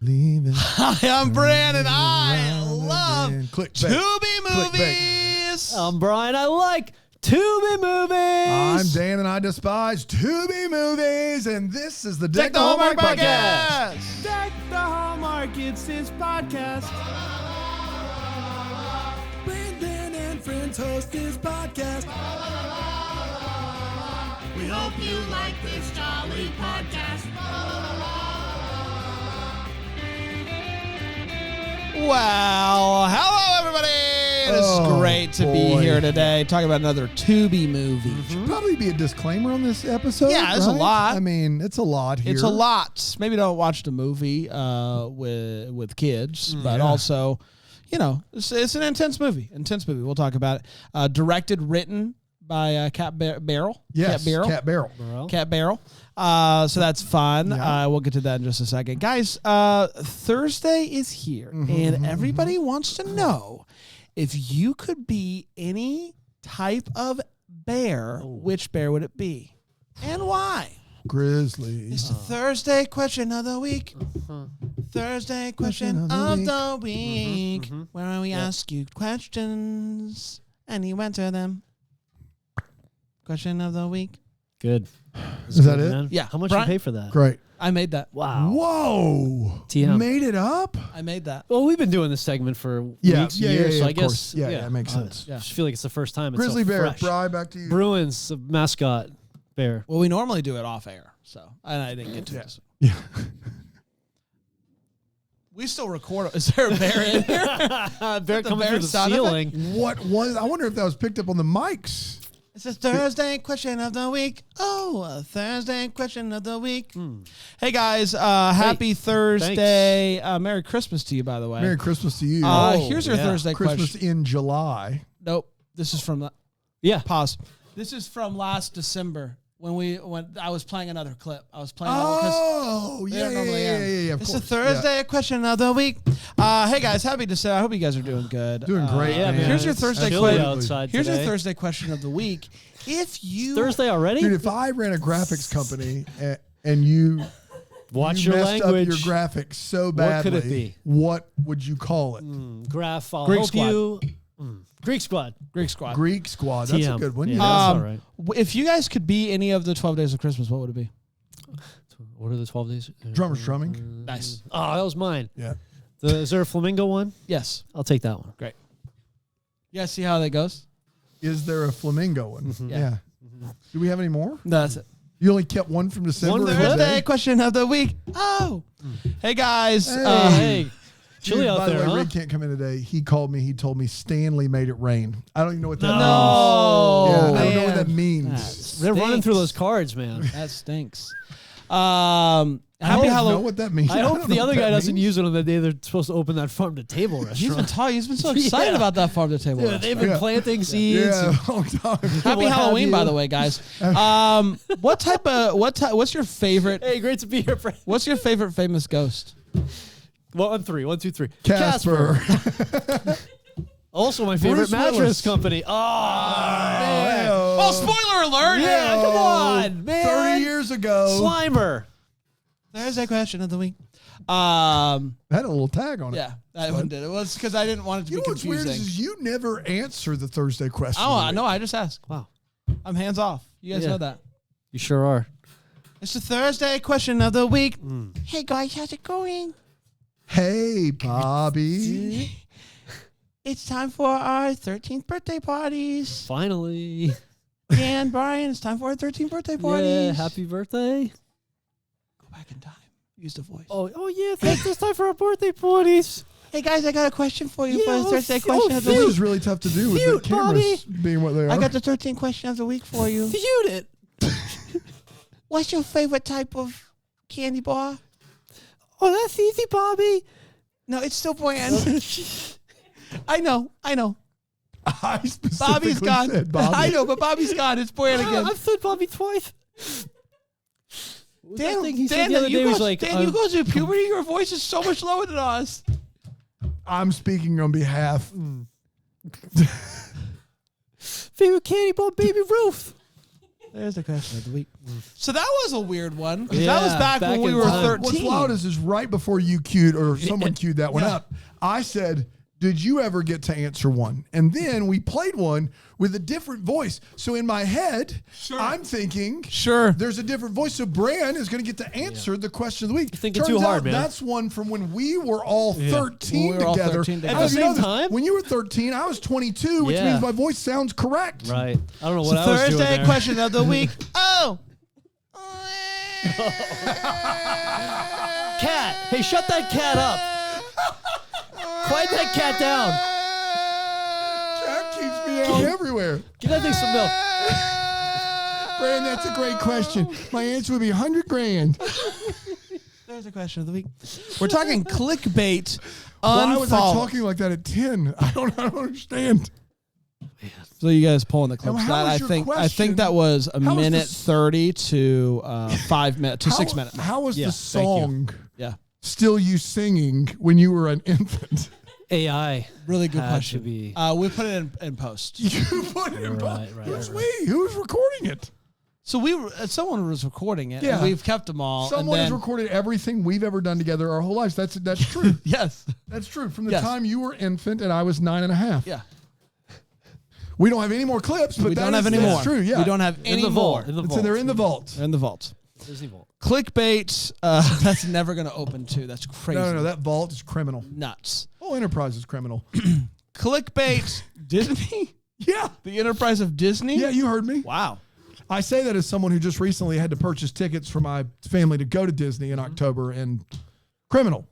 Hi, I'm Brandon. I love Tubi movies. I'm Brian. I like Tubi movies. I'm Dan, and I despise Tubi movies. And this is the Deck the Hallmark Podcast. Deck the Hallmark. It's his podcast. Brandon and friends host this podcast. We hope you like this jolly podcast. Well, hello, everybody. It is great to be here today talking about another Tubi movie. Should probably be a disclaimer on this episode. Yeah, there's a lot. I mean, it's a lot here. It's a lot. Maybe don't watch the movie with kids, but also, you know, it's an intense movie. We'll talk about it. Directed, written by Cat Barrel. Yes, Cat Barrel. Cat Barrel. So that's fun. Yeah. We'll get to that in just a second. Guys, Thursday is here, and everybody wants to know if you could be any type of bear, which bear would it be? And why? Grizzly. It's the Thursday question of the week. Thursday question of the week, where we ask you questions, and you answer them. Question of the week. Good. Is that it? Man. Yeah. How much Brian? you pay for that? Great. I made that. Wow. Whoa. TM. Made it up? I made that. Well, we've been doing this segment for Weeks, years, so I of guess. course. Yeah, it makes sense. I just feel like it's the first time. It's Grizzly so bear. fresh. Bri, back to you. Bruins mascot bear. Well, we normally do it off air, so and I didn't get to it. Yeah. We still record. Is there a bear in here? Bear the coming bear through the sound ceiling. What was? I wonder if that was picked up on the mics. It's a Thursday question of the week. Oh, a Thursday question of the week. Hey, guys. Happy Thursday. Merry Christmas to you, by the way. Merry Christmas to you. Here's your Thursday Christmas question. in July. Nope. This is from... Pause. This is from last December when I was playing another clip. I was playing that one because Yeah. Of It's course. a Thursday question of the week. Hey guys, happy to say. I hope you guys are doing good. Doing great. Yeah, man. Here's your It's Thursday chilly question. outside Here's your today. Thursday question of the week. If you Thursday already? Dude, if I ran a graphics company and you Watch you your messed language. up your graphics so badly, What could it be? What would you call it? Graph. I'll Greek help squad. you. Greek squad. Greek Squad. Greek Squad. That's a TM. good one. Yeah, Yeah. that's all right. If you guys could be any of the 12 days of Christmas, what would it be? What are the 12 days? Drummers drumming. Nice. Oh, that was mine. Yeah. Is there a flamingo one? Yes. I'll take that one. Great. You guys see how that goes? Is there a flamingo one? Yeah. Do we have any more? No, that's it. You only kept one from December. One and Thursday today? question of the week. Oh. Hey guys. Hey, chilly Dude, out by there, the way, huh? Red can't come in today. He called me. He told me Stanley made it rain. I don't even know what that means. No. Yeah, I don't know what man. that means. They're running Stinks. through those cards, man. That stinks. I Happy don't know Halloween. what that means. I hope don't the know other what guy that doesn't means. use it on the day they're supposed to open that farm to table He's been restaurant. he's been so excited about that farm to table. Yeah, they've been planting seeds. Yeah, a long time. Happy What have Halloween, you? by the way, guys. What's your favorite? Hey, great to be here, friend. What's your favorite famous ghost? 1, 3, 1, 2, 3. Casper. Also, my favorite Bruce mattress Willis. company. Oh, man. Oh, spoiler alert! Yeah, come on, man. 30 years ago. Slimer. There's a question of the week. Had a little tag on it. Yeah, that one did. It was because I didn't want it to You know be what's weird confusing. is you never answer the Thursday question. Oh, no, I just asked. Wow. I'm hands off. You guys Yeah. know that. You sure are. It's the Thursday question of the week. Hey guys, how's it going? Hey, Bobby. It's time for our 13th birthday parties. Finally. And Brian, it's time for our 13th birthday parties. Yeah, happy birthday. Go back in time. Use the voice. Oh yeah, it's time for our birthday parties. Hey guys, I got a question for you Yeah, for the oh, Thursday f- question oh, of the This week. is really tough to do with Cute, the cameras being what they are. I got the 13th question of the week for you. Feud it. What's your favorite type of candy bar? Oh, that's easy, Bobby. No, it's still brand. I know. I specifically Bobby's gone. said Bobby. I know, but Bobby's gone. It's brand again. I've said Bobby twice. What was that thing he said Dan, the other day? you Was go, like, Dan, you go through puberty. Your voice is so much lower than ours. I'm speaking on behalf. favorite candy bar, Baby Ruth. There's the question of the week. So that was a weird one. Yeah, that was back when we in were time. 13. What's wild is right before you queued or someone queued that one up, I said, did you ever get to answer one? And then we played one with a different voice. So in my head, I'm thinking, there's a different voice. So Bran is going to get to answer the question of the week. You're thinking too hard, man. That's one from when we were all 13 When we were all together. 13 At the same time? When you were 13, I was 22, which means my voice sounds correct. Right. I don't know what So I was doing Thursday there. question of the week. Oh. Cat. Hey, shut that cat up. Quiet that cat down. Cat keeps me out everywhere. Give that thing some milk. Bran, that's a great question. My answer would be 100 grand. There's the question of the week. We're talking clickbait. Why was I Unfollowed. talking like that at 10? I don't understand. So you guys pulling the clips. Now, how That, was I your think question? that was a How was minute this- 30 to 5 minutes to 6 minutes. How was Yeah, the thank you. song Yeah. still you singing when you were an infant? AI. Really good Had question. to be. We put it in post. You put it in. Right. Who's we? Who's recording it? So we were, someone was recording it. Yeah. And we've kept them all. Someone and has then, recorded everything we've ever done together our whole lives. That's true. Yes. That's true. From the Yes. time you were infant and I was 9.5. Yeah. We don't have any more clips, but We don't have any that's more. true. Yeah. We don't have In any the more. vault. In the So vault. they're in the vault. They're in the vault. Disney vault. Clickbait. That's never going to open too. That's crazy. No. That vault is criminal. Nuts. Whole enterprise is criminal. Clickbait. Disney? Yeah. The enterprise of Disney? Yeah, you heard me. Wow. I say that as someone who just recently had to purchase tickets for my family to go to Disney in October, and criminal.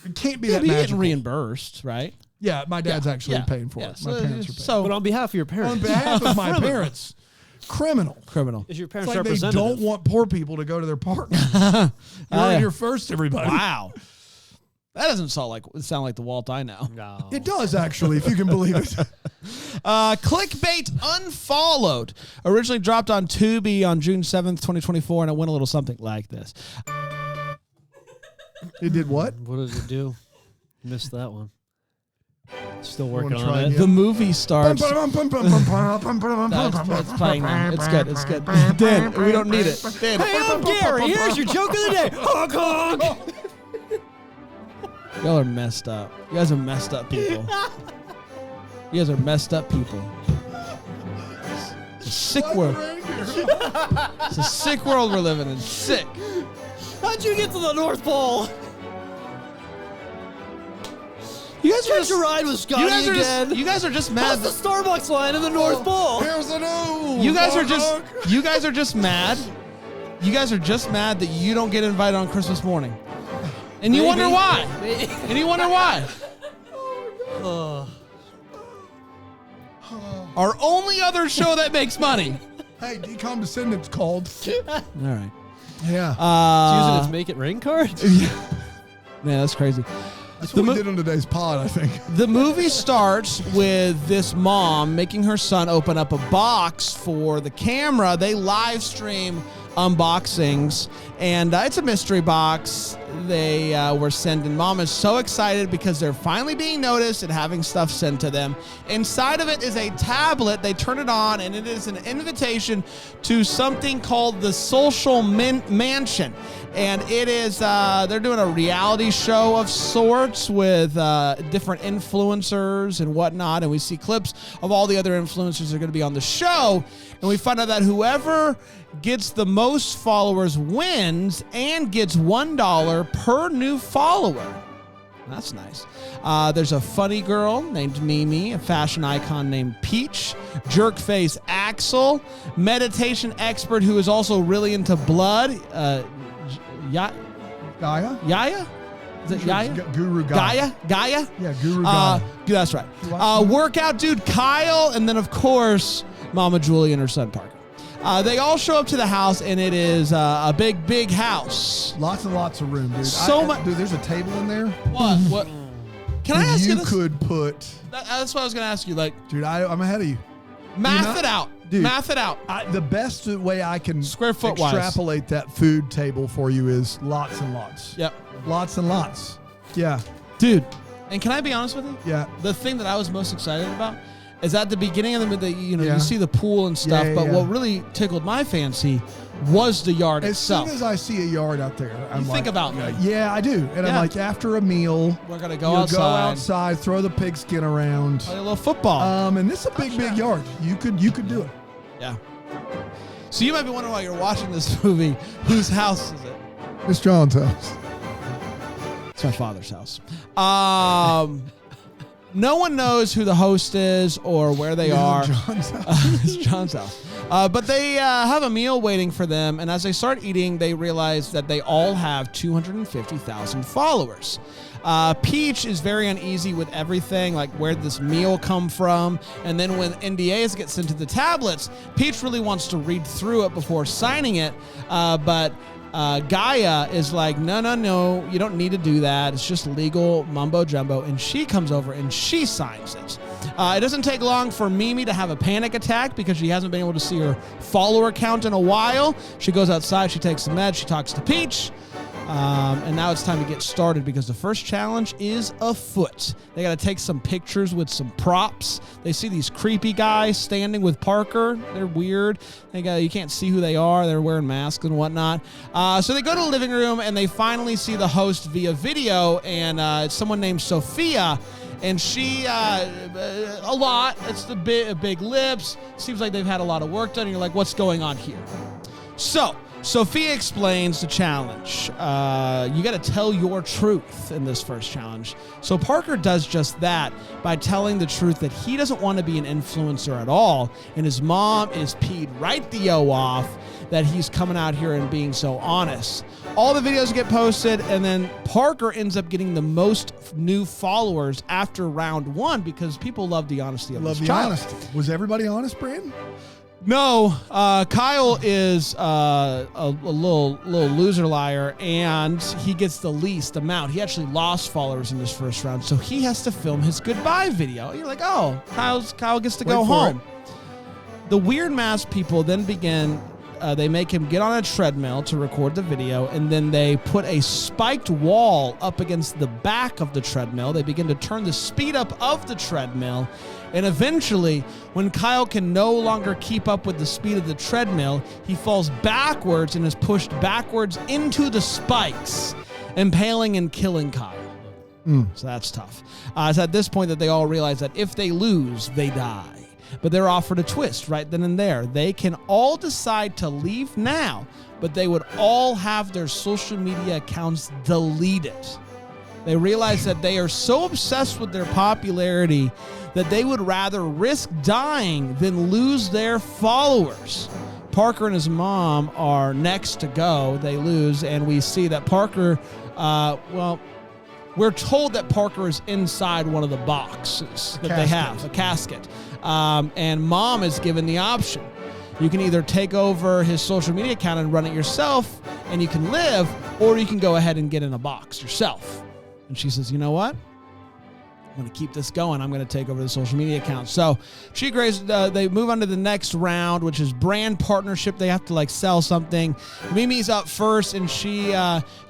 It can't be Yeah, that but you're getting magical. reimbursed, right? Yeah, my dad's actually paying for Yeah, it. My parents are paying. So But on behalf of your On parents. behalf of my parents, criminal. criminal. Is your It's parents like they representative? don't want poor people to go to their park. You're in here first, everybody. Wow. That doesn't sound like the Walt I know. No. It does, actually, if you can believe it. Clickbait Unfollowed. Originally dropped on Tubi on June 7th, 2024, and it went a little something like this. It did what? What did it do? Missed that one. Still working Wanna try on it it. yet? The movie starts. No, it's playing now. It's good. It's good. Dan, we don't need it. Dan. Hey, I'm Gary. Here's your joke of the day. Honk honk. Y'all are messed up. You guys are messed up people. You guys are messed up people. It's a sick world. It's a sick world we're living in. Sick. How'd you get to the North Pole? You guys are Catch a ride with Scotty again. you guys are just mad. How's the Starbucks line in the North Pole? Here's the news. You guys are just mad. You guys are just mad that you don't get invited on Christmas morning. And you wonder why. And you wonder why. Our only other show that makes money. Hey, Decom Descendants called. All right. Yeah. Using its Make It Rain card? Man, that's crazy. That's what we did on today's pod, I think. The movie starts with this mom making her son open up a box for the camera. They live stream unboxings, and it's a mystery box. They were sending. Mom is so excited because they're finally being noticed and having stuff sent to them. Inside of it is a tablet. They turn it on, and it is an invitation to something called the Social Mansion. And it is, they're doing a reality show of sorts with different influencers and whatnot. And we see clips of all the other influencers that are going to be on the show. And we find out that whoever gets the most followers wins and gets $1 per new follower. That's nice. There's a funny girl named Mimi, a fashion icon named Peach, jerkface Axel, meditation expert who is also really into blood, Gaia? Yaya? Is it Yaya? Guru Gaia. Gaia? Yeah, Guru Gaia. That's right. Workout dude Kyle, and then, of course, Mama Julie and her son Parker. They all show up to the house, and it is a big, big house. Lots and lots of room, dude. So much. Dude, there's a table in there. What? Can I ask you You this? could put... That's what I was going to ask you. Like, Dude, I'm ahead of you. math it out. Dude, Math it out. The best way I can Square foot wise. extrapolate that food table for you is lots and lots. Yep. Lots and lots. Yeah. Dude, and can I be honest with you? Yeah. The thing that I was most excited about is at the beginning of the you Yeah. see the pool and stuff. Yeah, but yeah. what really tickled my fancy was the yard As itself. soon as I see a yard out there, I'm You like, think about me. Yeah, I do. And I'm Yeah. like, after a meal, We're gonna go you outside, go outside, throw the pigskin around. play a little football. And this is a big yard. You could do it. Yeah. So you might be wondering while you're watching this movie, whose house is it? It's John's house. It's my father's house. No one knows who the host is or where they are. John's house. It's John's house. But they have a meal waiting for them, and as they start eating, they realize that they all have 250,000 followers. Peach is very uneasy with everything, like where did this meal come from? And then when NDAs get sent to the tablets, Peach really wants to read through it before signing it, but Gaia is like, no, you don't need to do that. It's just legal mumbo jumbo. And she comes over and she signs it. It doesn't take long for Mimi to have a panic attack because she hasn't been able to see her follower count in a while. She goes outside, she takes the meds, she talks to Peach. And now it's time to get started because the first challenge is afoot. They got to take some pictures with some props. They see these creepy guys standing with Parker. They're weird. You can't see who they are. They're wearing masks and whatnot. So they go to the living room and they finally see the host via video, and it's someone named Sophia. And she, a lot. It's the big lips. Seems like they've had a lot of work done. And you're like, what's going on here? So Sophia explains the challenge. You got to tell your truth in this first challenge. So Parker does just that by telling the truth that he doesn't want to be an influencer at all. And his mom is peed right the O off that he's coming out here and being so honest. All the videos get posted, and then Parker ends up getting the most new followers after round one because people love the honesty of Love this the child. honesty. Was everybody honest, Brandon? No, Kyle is a little loser liar, and he gets the least amount. He actually lost followers in this first round, so he has to film his goodbye video. You're like, oh, Kyle gets to go Wait for home. The weird mask people then begin. They make him get on a treadmill to record the video, and then they put a spiked wall up against the back of the treadmill. They begin to turn the speed up of the treadmill, and eventually, when Kyle can no longer keep up with the speed of the treadmill, he falls backwards and is pushed backwards into the spikes, impaling and killing Kyle. So that's tough. It's at this point that they all realize that if they lose, they die. But they're offered a twist right then and there. They can all decide to leave now, but they would all have their social media accounts deleted. They realize that they are so obsessed with their popularity that they would rather risk dying than lose their followers. Parker and his mom are next to go. They lose, and we see that Parker, we're told that Parker is inside one of the boxes that they have, a casket. And mom is given the option. You can either take over his social media account and run it yourself, and you can live, or you can go ahead and get in a box yourself. And she says, you know what? I'm going to keep this going. I'm going to take over the social media account. So she agrees. They move on to the next round, which is brand partnership. They have to sell something. Mimi's up first, and she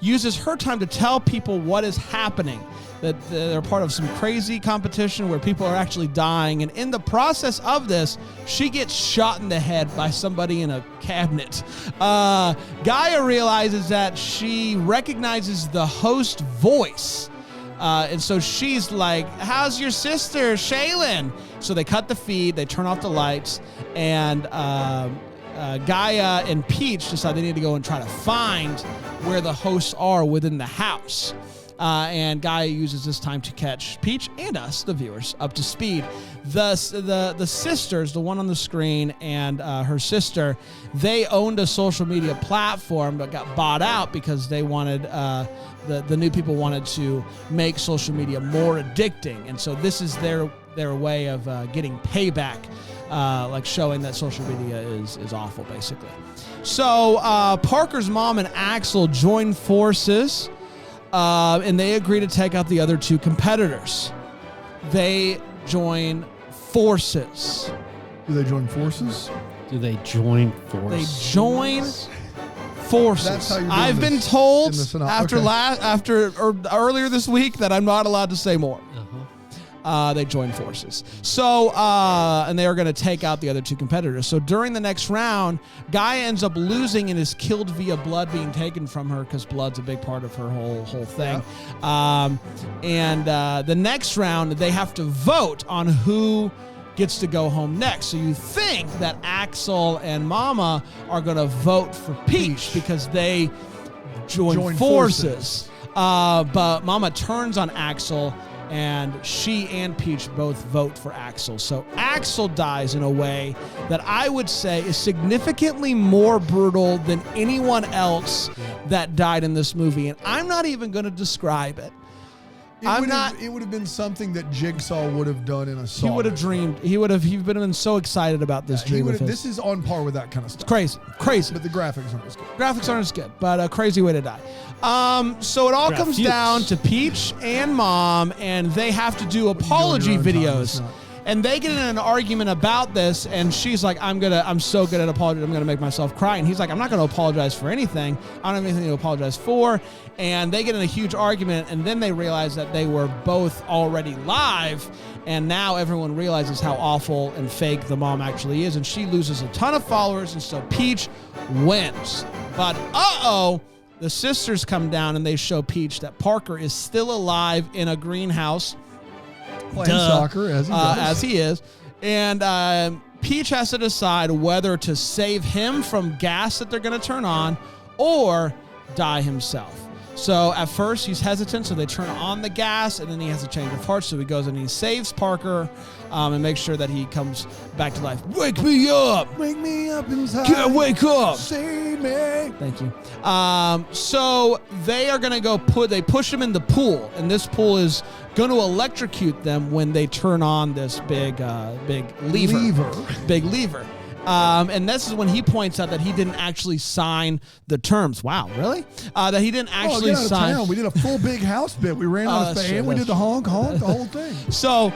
uses her time to tell people what is happening. That they're part of some crazy competition where people are actually dying. And in the process of this, she gets shot in the head by somebody in a cabinet. Gaia realizes that she recognizes the host voice. And so she's like, how's your sister, Shaylin? So they cut the feed, they turn off the lights, and Gaia and Peach decide they need to go and try to find where the hosts are within the house. And Gaia uses this time to catch Peach and us, the viewers, up to speed. The sisters, the one on the screen and her sister, they owned a social media platform but got bought out because they wanted the new people wanted to make social media more addicting, and so this is their way of getting payback, showing that social media is awful, basically. So Parker's mom and Axel join forces. And they agree to take out the other two competitors. They join forces. Do they join forces? Do they join forces? They join forces. That's how you're doing I've been this told in the earlier this week that I'm not allowed to say more. they join forces. So, and they are going to take out the other two competitors. So during the next round, Gaia ends up losing and is killed via blood being taken from her because blood's a big part of her whole thing. And the next round, they have to vote on who gets to go home next. So you think that Axel and Mama are going to vote for Peach because they join forces. But Mama turns on Axel, and she and Peach both vote for Axel. So Axel dies in a way that I would say is significantly more brutal than anyone else that died in this movie. And I'm not even going to describe it. It would have been something that Jigsaw would have done in a song. He would have dreamed. He would have been so excited about this dream. This is on par with that kind of stuff. It's crazy. But the graphics aren't as good. Graphics aren't as good, but a crazy way to die. So it all comes down to Peach and Mom, and they have to do apology videos. And they get in an argument about this, and she's like, I'm so good at apology, I'm gonna make myself cry. And he's like, I'm not gonna apologize for anything. I don't have anything to apologize for. And they get in a huge argument, and then they realize that they were both already live, and now everyone realizes how awful and fake the mom actually is, and she loses a ton of followers, and so Peach wins. But the sisters come down and they show Peach that Parker is still alive in a greenhouse. Playing soccer as he is. And Peach has to decide whether to save him from gas that they're going to turn on or die himself. So at first he's hesitant, so they turn on the gas, and then he has a change of heart, so he goes and he saves Parker and makes sure that he comes back to life. Wake me up! Wake me up inside. Can't wake up! Save me! Thank you. So they are going to they push him in the pool, and this pool is going to electrocute them when they turn on this big lever. Big lever. And this is when he points out that he didn't actually sign the terms. Wow, really? That he didn't actually sign. We did a full big house bit. We ran out of fan. We did the honk, the whole thing. So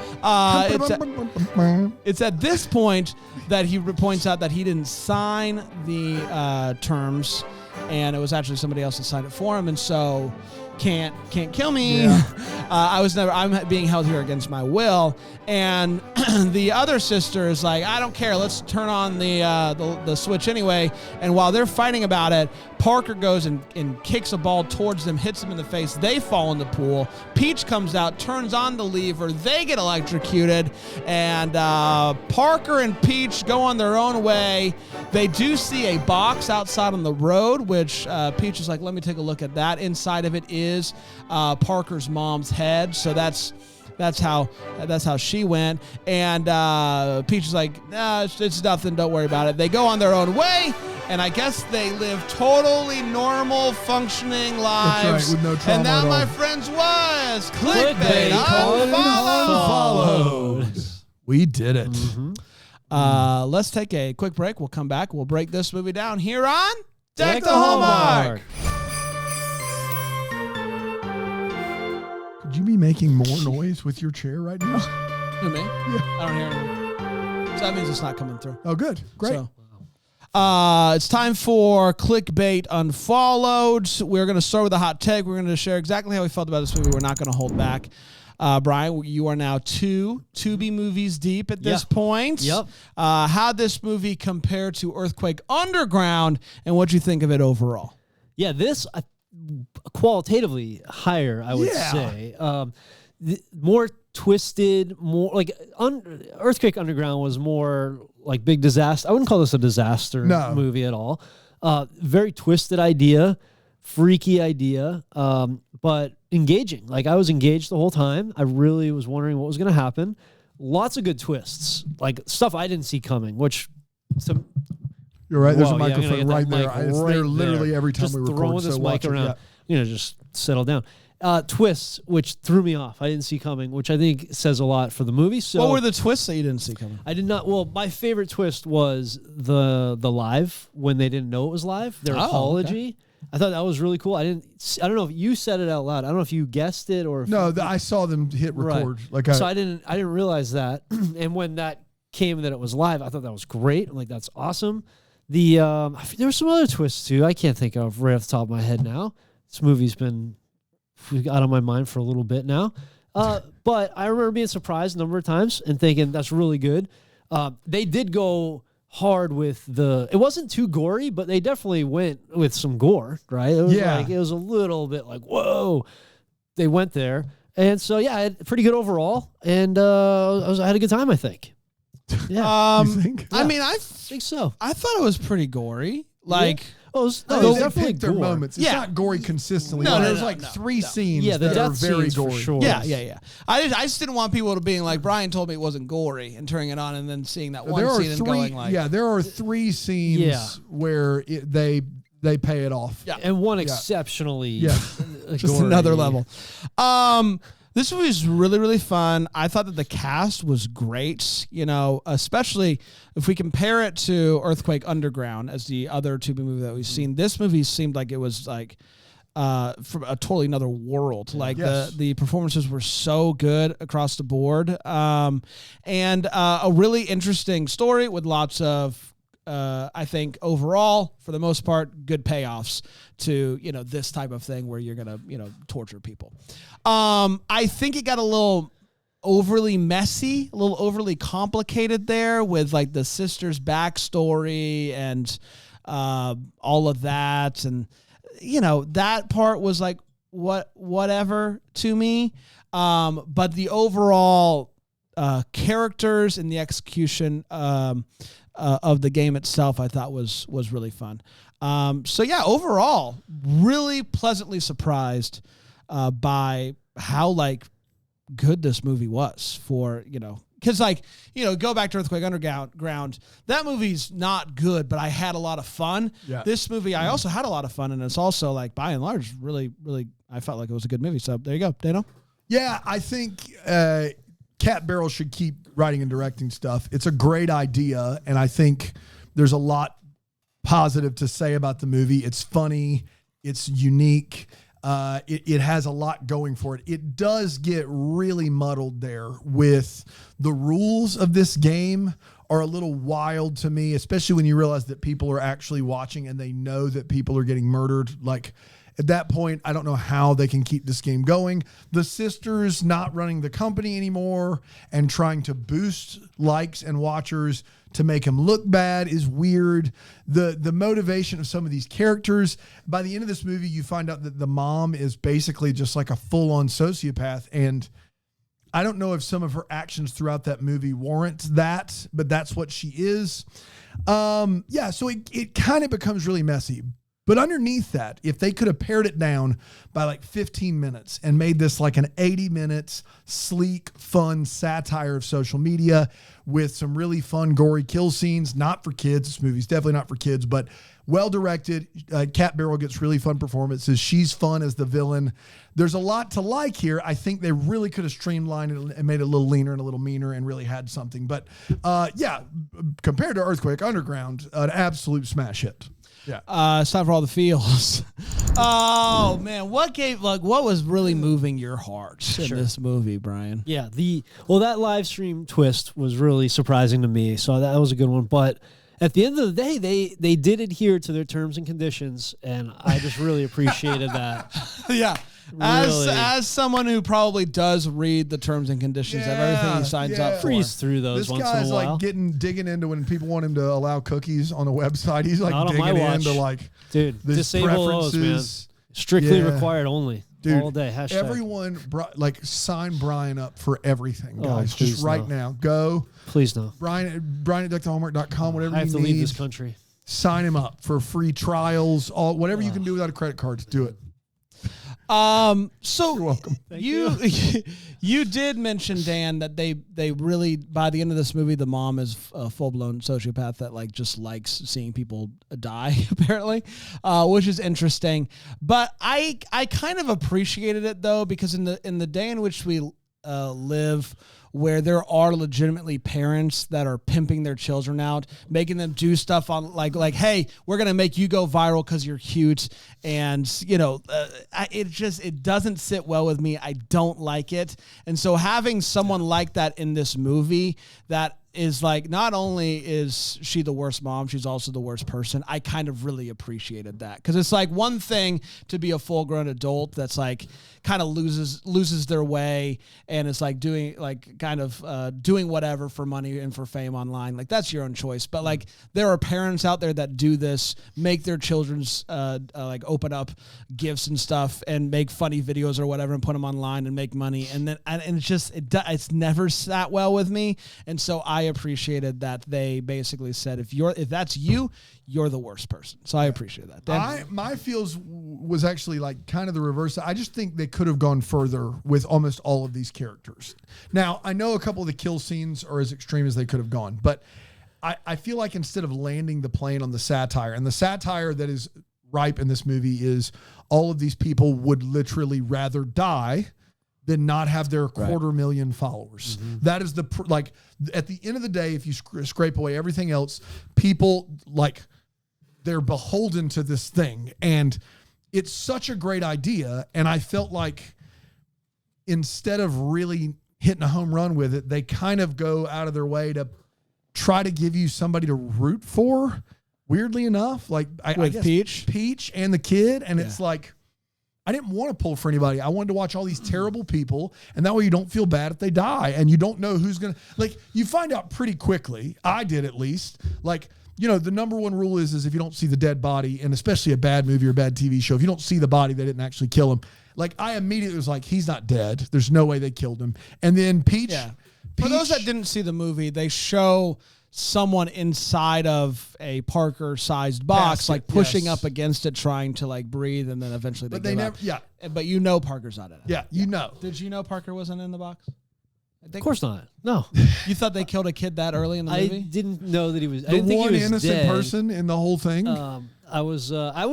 it's at this point that he points out that he didn't sign the terms, and it was actually somebody else that signed it for him, and so can't kill me. Yeah. I'm being held here against my will. And the other sister is like, I don't care. Let's turn on the switch anyway. And while they're fighting about it, Parker goes and kicks a ball towards them, hits them in the face. They fall in the pool. Peach comes out, turns on the lever. They get electrocuted. And Parker and Peach go on their own way. They do see a box outside on the road, which Peach is like, let me take a look at that. Inside of it is Parker's mom's head. So that's how she went. And Peach is like, nah, it's nothing. Don't worry about it. They go on their own way. And I guess they live totally normal, functioning lives. That's right, with no trauma. And that, at all. my friends, was Clickbait Unfollowed. We did it. Mm-hmm. Let's take a quick break. We'll come back. We'll break this movie down here on Deck the Hallmark. Could you be making more noise with your chair right now? Who, me? Yeah. I don't hear anything. So that means it's not coming through. Oh, good. Great. So, it's time for Clickbait Unfollowed. We're going to start with a hot take. We're going to share exactly how we felt about this movie. We're not going to hold back. Brian, you are now 2 Tubi movies deep at this point. Yep. How'd this movie compare to Earthquake Underground, and what'd you think of it overall? Yeah, this qualitatively higher, I would say. More twisted, more like Earthquake Underground was more like big disaster. I wouldn't call this a disaster movie at all. Very twisted idea, freaky idea, but engaging. Like I was engaged the whole time. I really was wondering what was going to happen. Lots of good twists, like stuff I didn't see coming, which you're right. There's a microphone right there. It's right there literally there. every time just we record. throwing this mic around, just settle down. Twists, which threw me off. I didn't see coming, which I think says a lot for the movie. So, what were the twists that you didn't see coming? I did not. Well, my favorite twist was the live when they didn't know it was live. Their apology. Okay. I thought that was really cool. I don't know if you said it out loud. I don't know if you guessed it or. If I saw them hit record. Right. So I didn't realize that. And when that came that it was live, I thought that was great. I'm like, that's awesome. There were some other twists too. I can't think of right off the top of my head now. This movie's been out of my mind for a little bit now. But I remember being surprised a number of times and thinking that's really good. They did go hard with it wasn't too gory, but they definitely went with some gore, right? It was it was a little bit like, whoa, they went there. And so, yeah, I had pretty good overall. And I had a good time, I think. Yeah. You think? I mean, I think so. I thought it was pretty gory. Like, it was they definitely picked their gore. moments. It's not gory consistently. No, There's no, three scenes Yeah, the that are death very scenes for gory. sure. yeah. I just didn't want people to being like, Brian told me it wasn't gory, and turning it on and then seeing that one scene and going like, there are three scenes where they pay it off. Yeah. And one exceptionally just gory. another level. This movie is really, really fun. I thought that the cast was great, especially if we compare it to Earthquake Underground as the other Tubi movie that we've seen. This movie seemed like it was like from a totally another world. Like the performances were so good across the board. And a really interesting story with lots of I think overall, for the most part, good payoffs to, this type of thing where you're going to, torture people. I think it got a little overly messy, a little overly complicated there with like the sister's backstory and all of that. And, that part was like, whatever to me. But the overall characters and the execution of the game itself, I thought was really fun. So yeah, overall, really pleasantly surprised by how good this movie was for, because go back to Earthquake Underground, that movie's not good, but I had a lot of fun. Yeah. This movie, I also had a lot of fun, and it's also by and large, really, really, I felt like it was a good movie. So there you go, Dano. Yeah, I think Cat Barrel should keep writing and directing stuff. It's a great idea, and I think there's a lot positive to say about the movie. It's funny. It's unique. It has a lot going for it. It does get really muddled there with the rules of this game are a little wild to me, especially when you realize that people are actually watching and they know that people are getting murdered. At that point, I don't know how they can keep this game going. The sisters not running the company anymore and trying to boost likes and watchers to make them look bad is weird. The motivation of some of these characters, by the end of this movie, you find out that the mom is basically just like a full-on sociopath. And I don't know if some of her actions throughout that movie warrant that, but that's what she is. So it kind of becomes really messy. But underneath that, if they could have pared it down by 15 minutes and made this an 80 minutes sleek, fun satire of social media with some really fun, gory kill scenes, not for kids. This movie's definitely not for kids, but well directed. Cat Barrel gets really fun performances. She's fun as the villain. There's a lot to like here. I think they really could have streamlined it and made it a little leaner and a little meaner and really had something. But compared to Earthquake Underground, an absolute smash hit. Yeah. It's time for all the feels. Oh man, what was really moving your heart in this movie, Brian? Yeah, that live stream twist was really surprising to me. So that was a good one. But at the end of the day, they did adhere to their terms and conditions, and I just really appreciated that. Yeah. As someone who probably does read the terms and conditions of everything he signs up for. Freeze through those once in a while. This guy's digging into when people want him to allow cookies on the website. He's Not digging into dude, disable those, man. Strictly required only. Dude, all day. Hashtag. Everyone sign Brian up for everything, guys. Just right now. Go. Please no. Brian at ducktohomework.com, whatever you need. I have to leave this country. Sign him up for free trials, whatever you can do without a credit card, do it. So you're welcome. You did mention, Dan, that they really, by the end of this movie, the mom is a full-blown sociopath that just likes seeing people die, apparently, which is interesting. But I kind of appreciated it though, because in the day in which we live, where there are legitimately parents that are pimping their children out, making them do stuff on like, hey, we're going to make you go viral because you're cute. And, it doesn't sit well with me. I don't like it. And so having someone like that in this movie that is like, not only is she the worst mom, she's also the worst person. I kind of really appreciated that, because it's like one thing to be a full-grown adult that's like kind of loses their way and it's like doing like kind of doing whatever for money and for fame online. Like that's your own choice. But like there are parents out there that do this, make their children's like open up gifts and stuff and make funny videos or whatever and put them online and make money. And then and it's just it's never sat well with me. And so I appreciated that they basically said if that's you, you're the worst person. So I appreciate that. My feels was actually like kind of the reverse. I just think they could have gone further with almost all of these characters. Now, I know a couple of the kill scenes are as extreme as they could have gone, but I feel like instead of landing the plane on the satire, and the satire that is ripe in this movie is all of these people would literally rather die than not have their 250,000 followers. Mm-hmm. That is like at the end of the day, if you scrape away everything else, people like they're beholden to this thing. And it's such a great idea. And I felt like instead of really hitting a home run with it, they kind of go out of their way to try to give you somebody to root for. Weirdly enough, like I guess Peach and the kid. And it's like, I didn't want to pull for anybody. I wanted to watch all these terrible people, and that way you don't feel bad if they die, and you don't know who's going to, like, you find out pretty quickly. I did, at least. Like, you know, the number one rule is if you don't see the dead body, and especially a bad movie or a bad TV show, if you don't see the body, they didn't actually kill him. Like, I immediately was like, he's not dead. There's no way they killed him. And then Peach. For those that didn't see the movie, they show someone inside of a Parker-sized box, like pushing up against it, trying to like breathe, and then eventually they give up. But you know Parker's not in it. Yeah, you know. Did you know Parker wasn't in the box? Of course not. No. You thought they killed a kid that early in the movie? I didn't know that he was. The I didn't think one he was innocent dead. person in the whole thing. I was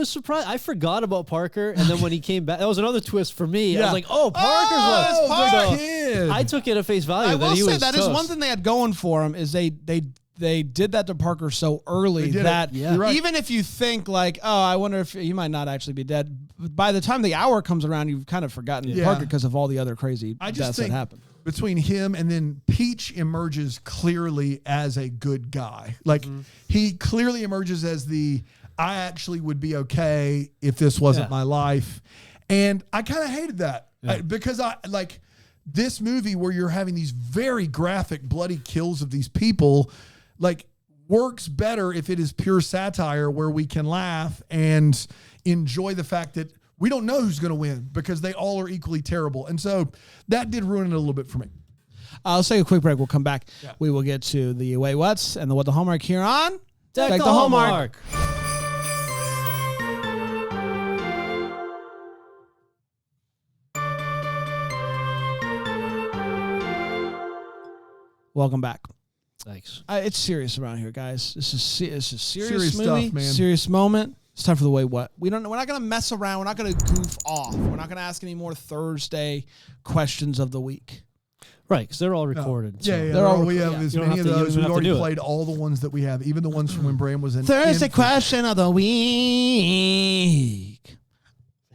surprised. I forgot about Parker, and then when he came back, that was another twist for me. I was like, "Oh, Parker's Parker. So I took it at face value. I will say was that toast. is one thing they had going for him is they did that to Parker so early that even if you think like, oh, I wonder if he might not actually be dead, by the time the hour comes around, you've kind of forgotten Parker because of all the other crazy deaths that happened. Between him and then Peach emerges clearly as a good guy. Like he clearly emerges as I actually would be okay if this wasn't my life. And I kind of hated that because I like this movie where you're having these very graphic, bloody kills of these people, like works better if it is pure satire where we can laugh and enjoy the fact that we don't know who's going to win because they all are equally terrible. And so that did ruin it a little bit for me. Let's take a quick break. We'll come back. Yeah. We will get to the Wait What's and the What the Hallmark here on Deck the Hallmark. Welcome back. Thanks. It's serious around here, guys. This is serious movie, stuff, man. Serious moment. It's time for the Wait What. We're not going to mess around. We're not going to goof off. We're not going to ask any more Thursday questions of the week. Right, because they're all recorded. So. Yeah. They're all we have as many of those. We've already played all the ones that we have, even the ones from when Bram was in. Thursday question of the week.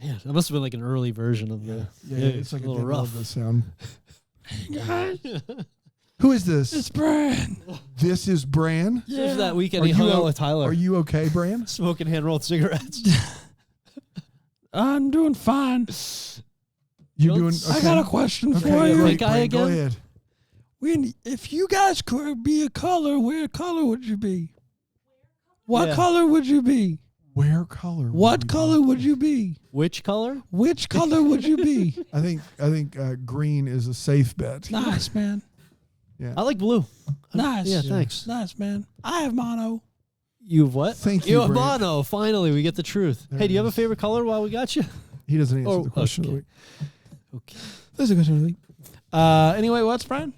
Yeah, that must have been like an early version of the. Yeah, it's like a little rough. The sound. Hey guys. Who is this? It's Bran. This is Bran? Yeah. This was that weekend he hung out with Tyler. Are you okay, Bran? Smoking hand-rolled cigarettes. I'm doing fine. You doing okay? I got a question for you. Great, Bran, go ahead. If you guys could be a color, where color would you be? What color would you be? Where color? What color would you be? Which color? Which color would you be? I think green is a safe bet. Nice, man. Yeah. I like blue. Nice. Yeah, thanks. Nice, man. I have mono. You have what? Thank you. You have Brant. mono. Finally, we get the truth. Hey, do you have a favorite color while we got you? He doesn't answer the question of the week. Okay. This is a question of the week. Anyway, what's Brian?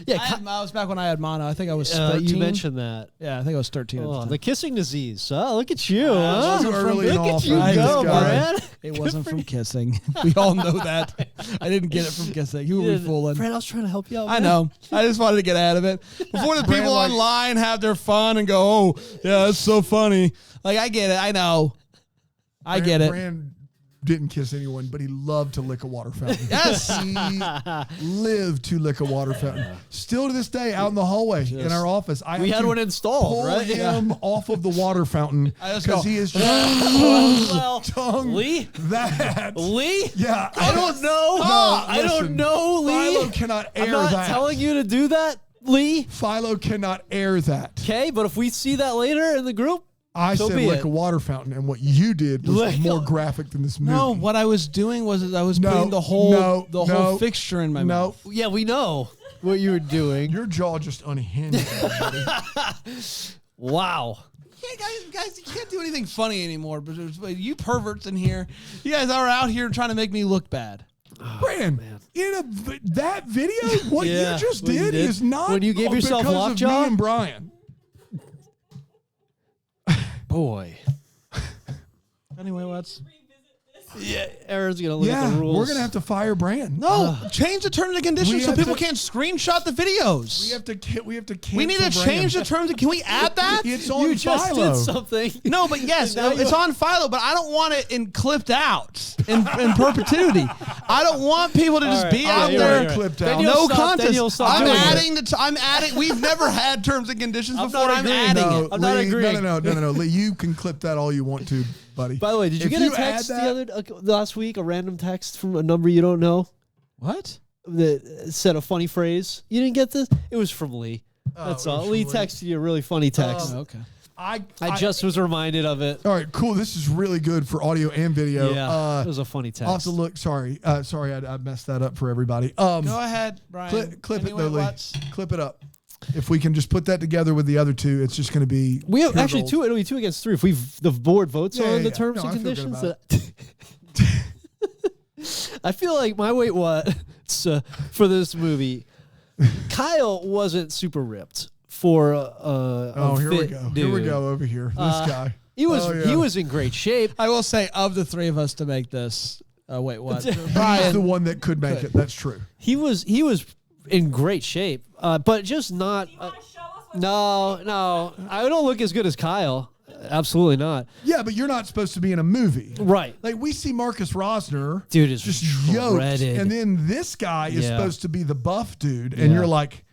Yeah, I was back when I had mono. I think I was 13. You mentioned that. Yeah, I think I was 13. Oh, the kissing disease. Oh, look at you. Too early look at you go, Brad. It wasn't from kissing. We all know that. I didn't get it from kissing. You were fooling. Brad, I was trying to help you out. I know. I just wanted to get out of it. Before the people online have their fun and go, oh, yeah, that's so funny. Like, I get it. I know. I get it. Brand didn't kiss anyone, but he loved to lick a water fountain. Yes. He lived to lick a water fountain. Still to this day, out in the hallway in our office, We had one installed, pull right? him off of the water fountain because he is just Well, tongue Lee? that. Lee? Yeah, I don't know. I don't listen, know, Lee. Philo cannot air I'm not that. telling you to do that, Lee. Philo cannot air that. Okay, but if we see that later in the group, I so said be like it. a water fountain, and what you did was Like- more graphic than this movie. No, what I was doing was I was No, putting the whole no, whole no, fixture in my no. mouth. yeah, we know what you were doing. Your jaw just unhinged. buddy. Wow. Yeah, guys, you can't do anything funny anymore. But you perverts in here, you guys are out here trying to make me look bad. Brand, that video, what Yeah, you just what you did did. is not When you gave yourself because lockjaw? of me and Brian. Boy. Anyway, what's Yeah, Aaron's going to look at Yeah, the rules. we're gonna have to fire Brand. no? Change the terms and conditions We so have people to- can't screenshot the videos. We have to cancel. We need to change the terms. Can we add that? It's on You just Philo. did something. No, but yes, Now it's you- on Philo, but I don't want it clipped out in perpetuity. I don't want people to just All be right, out you're there. right, you're right. Clipped Then out. you'll No stop- contest. then you'll stop I'm doing adding it. I'm adding. We've never had terms and conditions I'm before. not I'm agreeing. adding No, it. I'm not Lee, agreeing. No, Lee, you can clip that all you want to, buddy. By the way, did you If get a you text add the last week, a random text from a number you don't know What? that said a funny phrase? You didn't get this? It was from Lee. That's it was all. from Lee Lee. texted you a really funny text. Okay. I just was reminded of it. All right, cool. This is really good for audio and video. Yeah, it was a funny text. I'll have to look. Sorry, I messed that up for everybody. Go ahead, Brian. Clip it Anyway, though, Lee. what's- Clip it up. If we can just put that together with the other two, it's just going to be. We have pure actually gold. it'll be 2 against 3 if the board votes Yeah, on yeah, the yeah. terms No, and I feel good conditions. I feel like my wait what for this movie, Kyle wasn't super ripped for Oh, here we fit go. Dude. Here we go over here. This guy. He was Oh, yeah. he was in great shape. I will say, of the three of us to make this. Wait, what? He's the Brian. one that could make it. That's true. He was in great shape, but just not. No, I don't look as good as Kyle. Absolutely not. Yeah, but you're not supposed to be in a movie. Right. Like we see Marcus Rosner, Dude is just yoked, shredded. and then this guy is Yeah. supposed to be the buff dude, and Yeah. you're like,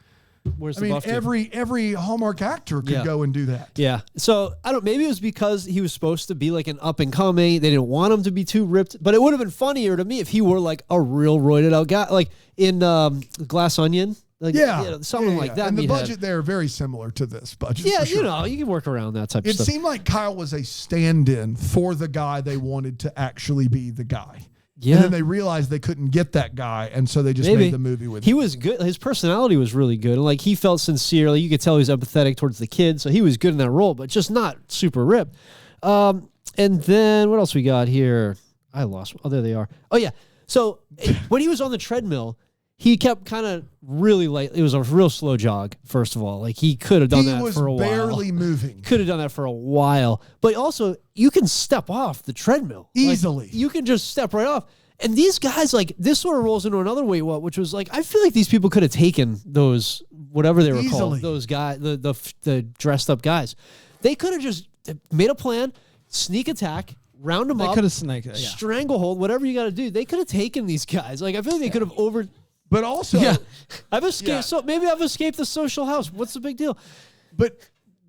Where's I the mean, buff dude? every Hallmark actor could Yeah. go and do that. Yeah. So I don't. Maybe it was because he was supposed to be like an up and coming. They didn't want him to be too ripped. But it would have been funnier to me if he were like a real roided out guy, like in Glass Onion. Like, Yeah, you know, something yeah, like yeah. that. And the meathead. budget there very similar to this budget. Yeah, for sure. you know, you can work around that type of It stuff. seemed like Kyle was a stand-in for the guy they wanted to actually be the guy. Yeah. And then they realized they couldn't get that guy, and so they just Maybe. made the movie with He him. was good. His personality was really good. And like he felt sincere. Like you could tell he was empathetic towards the kid. So he was good in that role, but just not super ripped. And then what else we got here? I lost. Oh, there they are. Oh yeah. So when he was on the treadmill, he kept kind of really light. It was a real slow jog. First of all, like he could have done He that was for a while. barely moving. Could have done that for a while. But also, you can step off the treadmill Like, Easily. you can just step right off. And these guys, like, this sort of rolls into another wait what, which was like, I feel like these people could have taken those, whatever they were Easily. called, those guys, the dressed up guys. They could have just made a plan, sneak attack, round them They up, could have snaked it. Yeah. stranglehold, whatever you got to do. They could have taken these guys. Like, I feel like they could have But also, I've escaped. Yeah. So maybe I've escaped the social house. What's the big deal? but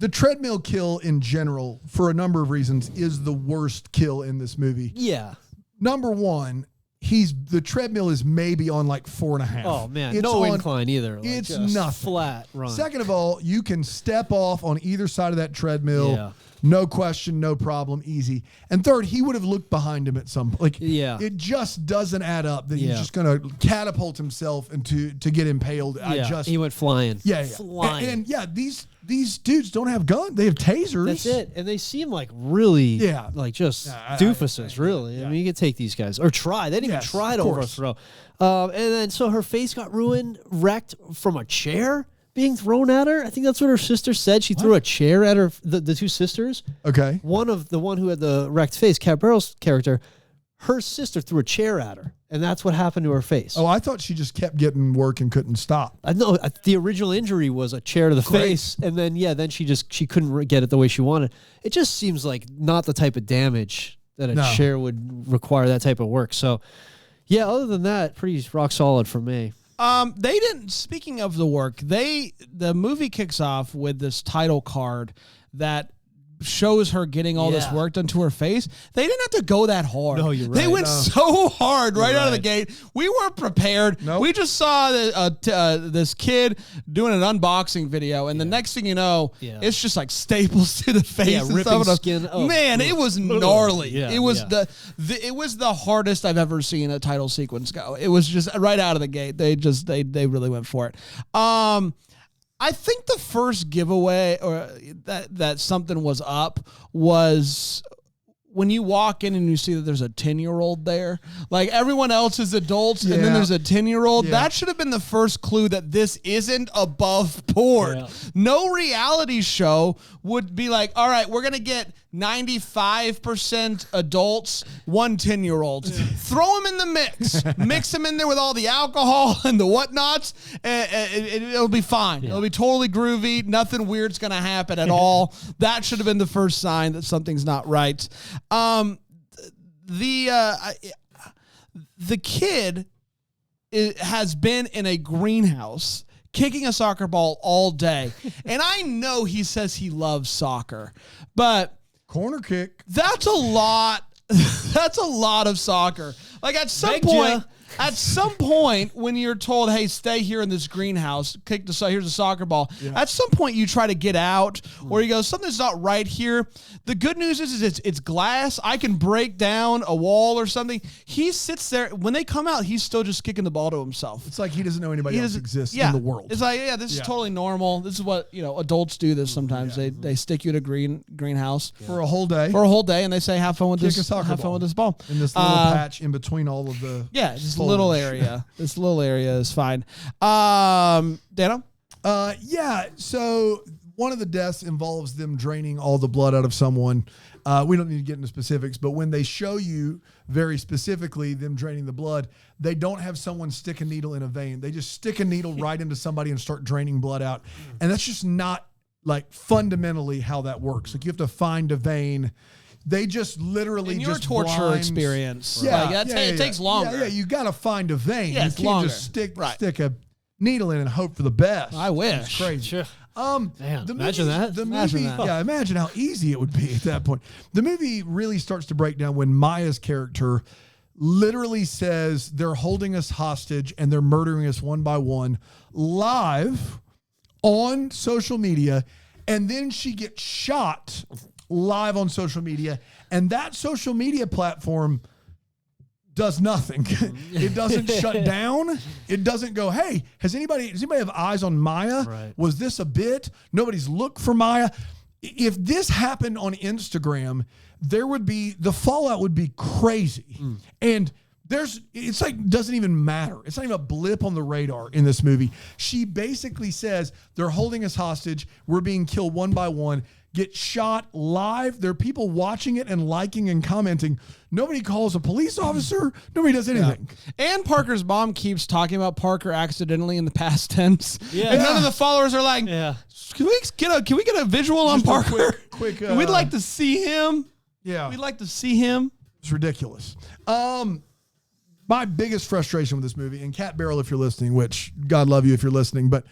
the treadmill kill in general, for a number of reasons, is the worst kill in this movie. Yeah. Number one, the treadmill is maybe on like 4.5. Oh man, It's no on- incline either. Like, it's just nothing. flat run. Second of all, you can step off on either side of that treadmill. Yeah. No question, no problem, easy. And third, he would have looked behind him at some point. Like, Yeah. it just doesn't add up that Yeah. he's just going to catapult himself into to get impaled. He went flying. Yeah. flying. And yeah, these dudes don't have guns; they have tasers. That's it. And they seem like really, Yeah. like just Yeah, doofuses, really. yeah. I mean, you could take these guys or try. They didn't Yes, even try to of course. overthrow. And then so her face got wrecked from a chair being thrown at her. I think that's what her sister said. She threw a chair at her. The two sisters. Okay. One who had the wrecked face, Cat Barrel's character. Her sister threw a chair at her, and that's what happened to her face. Oh, I thought she just kept getting work and couldn't stop. I know the original injury was a chair to the Great. face, and then she couldn't get it the way she wanted. It just seems like not the type of damage a chair would require that type of work. So, yeah, other than that, pretty rock solid for me. They didn't. Speaking of the work, the movie kicks off with this title card that shows her getting all this work done to her face. They didn't have to go that hard. No, you're right. They went so hard right out of the gate. We weren't prepared. Nope. We just saw this kid doing an unboxing video, and the next thing you know, it's just like staples to the face and ripping stuff. skin. Man, it was gnarly. Yeah, it was it was the hardest I've ever seen a title sequence go. It was just right out of the gate. They really went for it. I think the first giveaway or that something was up was when you walk in and you see that there's a 10-year-old there. Like everyone else is adults and then there's a 10-year-old. Yeah. That should have been the first clue that this isn't above board. Yeah. No reality show would be like, all right, we're going to get 95% adults, 1 10-year-old. Throw them in the mix. Mix them in there with all the alcohol and the whatnots, and it'll be fine. Yeah. It'll be totally groovy. Nothing weird's going to happen at all. That should have been the first sign that something's not right. The kid has been in a greenhouse kicking a soccer ball all day. And I know he says he loves soccer, but corner kick. That's a lot. That's a lot of soccer. Like at some point, when you're told, "Hey, stay here in this greenhouse, here's a soccer ball." Yeah. At some point, you try to get out, or you go, "Something's not right here." The good news is it's glass. I can break down a wall or something. He sits there. When they come out, he's still just kicking the ball to himself. It's like he doesn't know anybody else exists in the world. It's like, this is totally normal. This is what adults do. This sometimes they stick you to greenhouse for a whole day. And they say, "Have fun with this. Have fun with this ball." In this little patch in between all of the this little area. This little area is fine. Dano? So one of the deaths involves them draining all the blood out of someone. We don't need to get into specifics, but when they show you very specifically them draining the blood, they don't have someone stick a needle in a vein. They just stick a needle right into somebody and start draining blood out. And that's just not like fundamentally how that works. Like you have to find a vein. They just literally in your torture experience. It takes longer. Yeah, you got to find a vein. Yeah, you can't just stick a needle in and hope for the best. I wish. It's crazy. Sure. Imagine that. Yeah, imagine how easy it would be at that point. The movie really starts to break down when Maya's character literally says they're holding us hostage and they're murdering us one by one live on social media, and then she gets shot live on social media, and that social media platform does nothing. It doesn't shut down. It doesn't go, "Hey, does anybody have eyes on Maya? Right. Was this a bit?" Nobody's looked for Maya. If this happened on Instagram, the fallout would be crazy. And it's like, doesn't even matter. It's not even a blip on the radar in this movie. She basically says, they're holding us hostage. We're being killed one by one. Get shot live. There are people watching it and liking and commenting. Nobody calls a police officer. Nobody does anything. Yeah. And Parker's mom keeps talking about Parker accidentally in the past tense. Yeah. And none of the followers are like, can we get a visual on Parker? Quick we'd like to see him. Yeah. We'd like to see him. It's ridiculous. My biggest frustration with this movie, and Cat Barrel if you're listening, which God love you if you're listening, but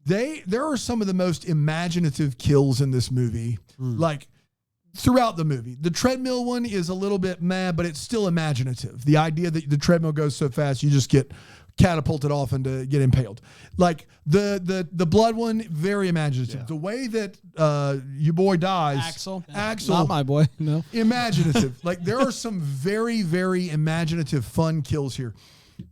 there are some of the most imaginative kills in this movie, like throughout the movie. The treadmill one is a little bit mad, but it's still imaginative. The idea that the treadmill goes so fast, you just get catapulted off and to get impaled. Like the blood one, very imaginative. Yeah. The way that your boy dies, Axel, not my boy, no, imaginative. Like there are some very, very imaginative, fun kills here.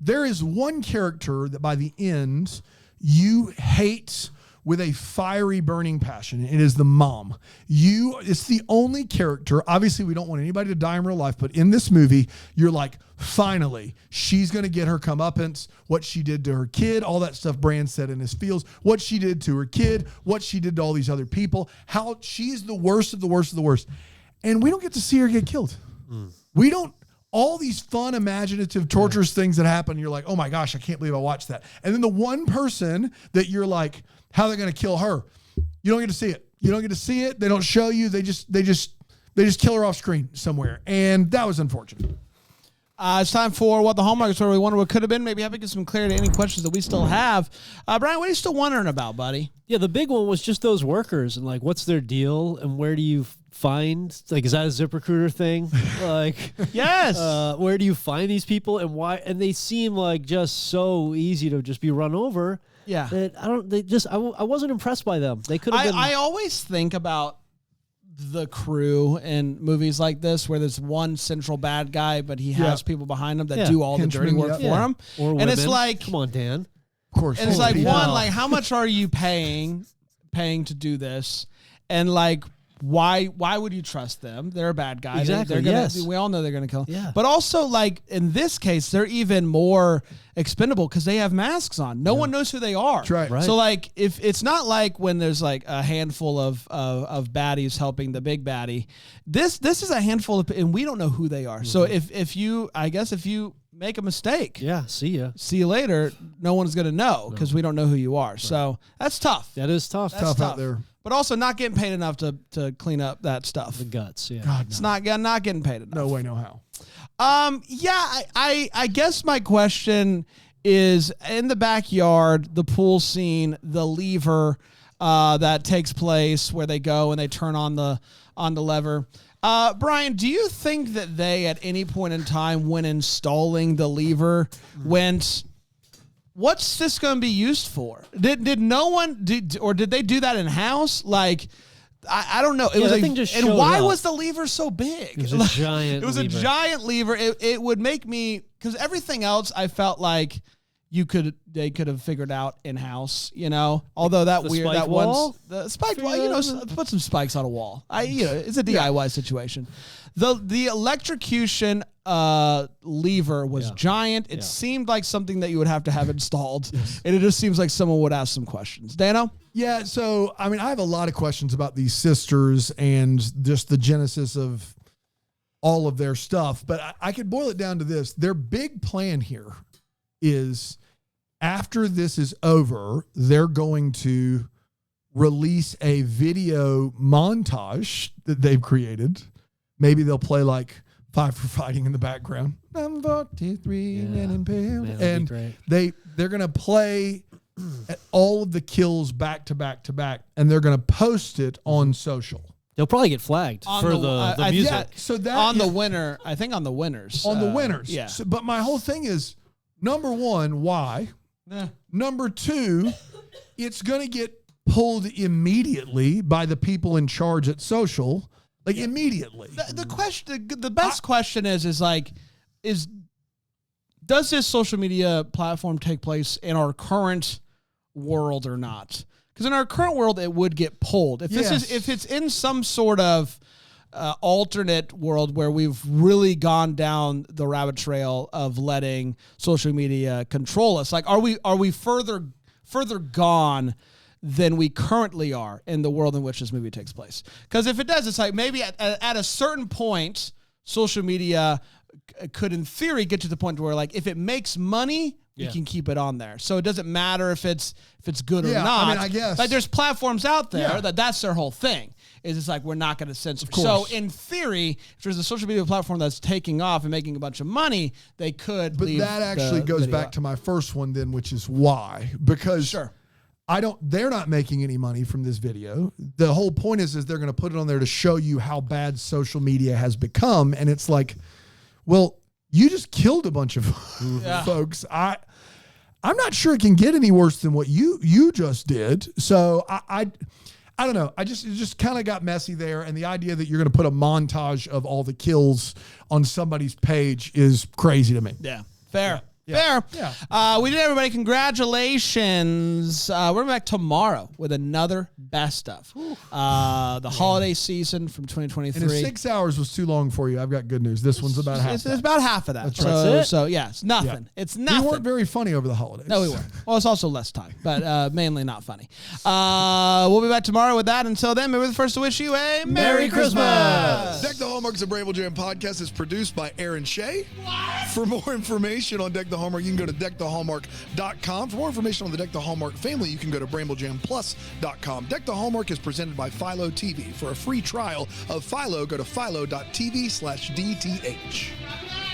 There is one character that by the end you hate with a fiery, burning passion. It is the mom. It's the only character. Obviously, we don't want anybody to die in real life, but in this movie, you're like, finally, she's going to get her comeuppance. What she did to her kid, all that stuff Brand said in his feels, what she did to her kid, what she did to all these other people, how she's the worst of the worst of the worst. And we don't get to see her get killed. We don't. All these fun, imaginative, torturous things that happen, you're like, oh my gosh, I can't believe I watched that. And then the one person that you're like, how are they going to kill her? You don't get to see it. You don't get to see it. They don't show you. They just They just kill her off screen somewhere, and that was unfortunate. It's time for What the Hallmark Story We Wonder What Could Have Been. Maybe having some clarity to any questions that we still have. Brian, what are you still wondering about, buddy? Yeah, the big one was just those workers and like, what's their deal and where do you find? Like, is that a ZipRecruiter thing? Like, Yes. where do you find these people and why? And they seem like just so easy to just be run over. Yeah. That I wasn't impressed by them. They could have been. I always think about the crew in movies like this where there's one central bad guy, but he has people behind him that do all the dirty work for him. Or and women. it's like, come on, Dan. Of course. and it's like, one, like, how much are you paying to do this? And like, why would you trust them? They're a bad guy. Exactly, They're gonna, yes. we all know they're going to kill him. Yeah. But also, like, in this case, they're even more expendable because they have masks on. No one knows who they are. That's right. So, like, if it's not like when there's like a handful of baddies helping the big baddie, this is a handful of, and we don't know who they are. So if you make a mistake, See ya. see you later, no one's going to know because we don't know who you are. Right. So that's tough. That is tough. That's tough out there. But also not getting paid enough to clean up that stuff. The guts. Yeah. God, It's not getting paid enough. no way, no how. I guess my question is, in the backyard, the pool scene, the lever that takes place where they go and they turn on the lever. Brian, do you think that they at any point in time when installing the lever went, what's this going to be used for? Did no one or did they do that in house? Like, I don't know. It was that like, thing just and showed why up. was the lever so big? It was a giant. It was lever. a giant lever. It would make me, because everything else I felt like they could have figured out in house, you know. Although that The weird spike that wall? one's the spike wall, you know, put some spikes on a wall. It's a DIY situation. The electrocution lever was giant. It seemed like something that you would have to have installed, and it just seems like someone would ask some questions. Dano? Yeah, so, I mean, I have a lot of questions about these sisters and just the genesis of all of their stuff, but I could boil it down to this. Their big plan here is after this is over, they're going to release a video montage that they've created. Maybe they'll play like Five for Fighting in the background. I'm 43 and impaled. And they're going to play all of the kills back to back to back, and they're going to post it on social. They'll probably get flagged for the music. Yeah, so that On the winner, I think on the winners. on the winners. Yeah. So, but my whole thing is, number one, why? Number two, it's going to get pulled immediately by the people in charge at social, like immediately. The question, the best question is does this social media platform take place in our current world or not? Because in our current world, it would get pulled. If it's in some sort of alternate world where we've really gone down the rabbit trail of letting social media control us, like are we further gone than we currently are in the world in which this movie takes place? Because if it does, it's like maybe at a certain point, social media could, in theory, get to the point where, like, if it makes money, we can keep it on there. So it doesn't matter if it's good or not. I mean, I guess. Like, there's platforms out there that's their whole thing. Is it's like, we're not going to censor. So in theory, if there's a social media platform that's taking off and making a bunch of money, they could. But leave that actually goes video back up. to my first one then, which is why. Because they're not making any money from this video. The whole point is they're going to put it on there to show you how bad social media has become. And it's like, well, you just killed a bunch of folks. I'm not sure it can get any worse than what you just did. So I don't know. It just kind of got messy there. And the idea that you're going to put a montage of all the kills on somebody's page is crazy to me. Yeah. Fair. Yeah. Fair. Yeah. We did, everybody. Congratulations. We're back tomorrow with another best of. The holiday season from 2023. And if 6 hours was too long for you, I've got good news. This one's about half. It's about half of that. That's so, right. so yeah, it's nothing. Yeah. It's nothing. We weren't very funny over the holidays. No, we weren't. Well, it's also less time, but mainly not funny. We'll be back tomorrow with that. Until then, maybe we're the first to wish you a Merry Christmas. Deck the Hallmarks of Brable Jam podcast is produced by Aaron Shea. For more information on Deck the the Hallmark, you can go to deckthehallmark.com. For more information on the Deck the Hallmark family, you can go to bramblejamplus.com. Deck the Hallmark is presented by Philo TV. For a free trial of Philo, go to philo.tv/DTH.